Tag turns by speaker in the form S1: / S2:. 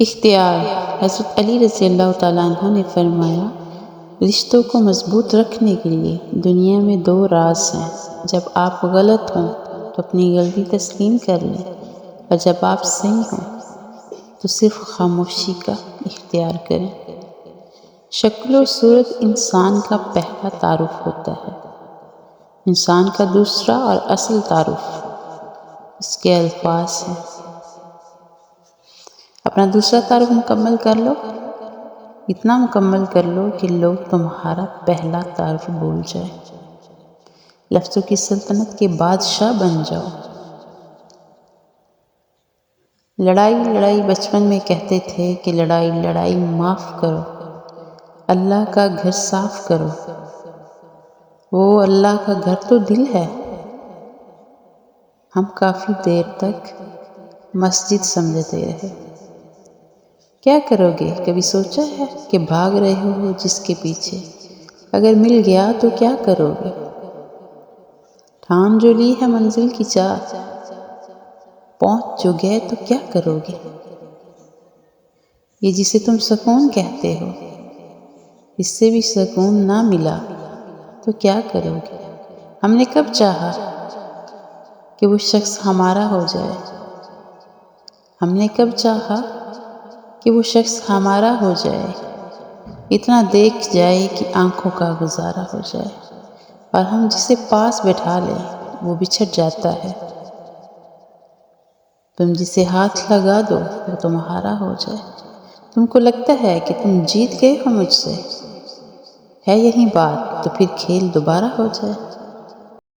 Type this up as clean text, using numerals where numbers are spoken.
S1: اختیار۔ حضرت علی رضی اللہ تعالیٰ عنہ نے فرمایا، رشتوں کو مضبوط رکھنے کے لیے دنیا میں 2 راز ہیں۔ جب آپ غلط ہوں تو اپنی غلطی تسلیم کر لیں، اور جب آپ صحیح ہوں تو صرف خاموشی کا اختیار کریں۔ شکل و صورت انسان کا پہلا تعارف ہوتا ہے، انسان کا دوسرا اور اصل تعارف اس کے الفاظ ہیں۔ اپنا دوسرا تعارف مکمل کر لو، اتنا مکمل کر لو کہ لوگ تمہارا پہلا تعارف بھول جائیں، لفظوں کی سلطنت کے بادشاہ بن جاؤ۔ لڑائی بچپن میں کہتے تھے کہ لڑائی معاف کرو، اللہ کا گھر صاف کرو۔ وہ اللہ کا گھر تو دل ہے۔ ہم کافی دیر تک مسجد سمجھتے رہے۔ کیا کرو گے؟ کبھی سوچا ہے کہ بھاگ رہے ہو جس کے پیچھے، اگر مل گیا تو کیا کرو گے؟ ٹھان جو لی ہے منزل کی چاہ، پہنچ جو گئے تو کیا کرو گے؟ یہ جسے تم سکون کہتے ہو، اس سے بھی سکون نہ ملا تو کیا کرو گے؟ ہم نے کب چاہا کہ وہ شخص ہمارا ہو جائے؟ ہم نے کب چاہا کہ وہ شخص ہمارا ہو جائے؟ اتنا دیکھ جائے کہ آنکھوں کا گزارا ہو جائے، اور ہم جسے پاس بٹھا لیں وہ بچھڑ جاتا ہے۔ تم جسے ہاتھ لگا دو وہ تمہارا ہو جائے۔ تم کو لگتا ہے کہ تم جیت گئے ہو مجھ سے، ہے یہی بات تو پھر کھیل دوبارہ ہو جائے۔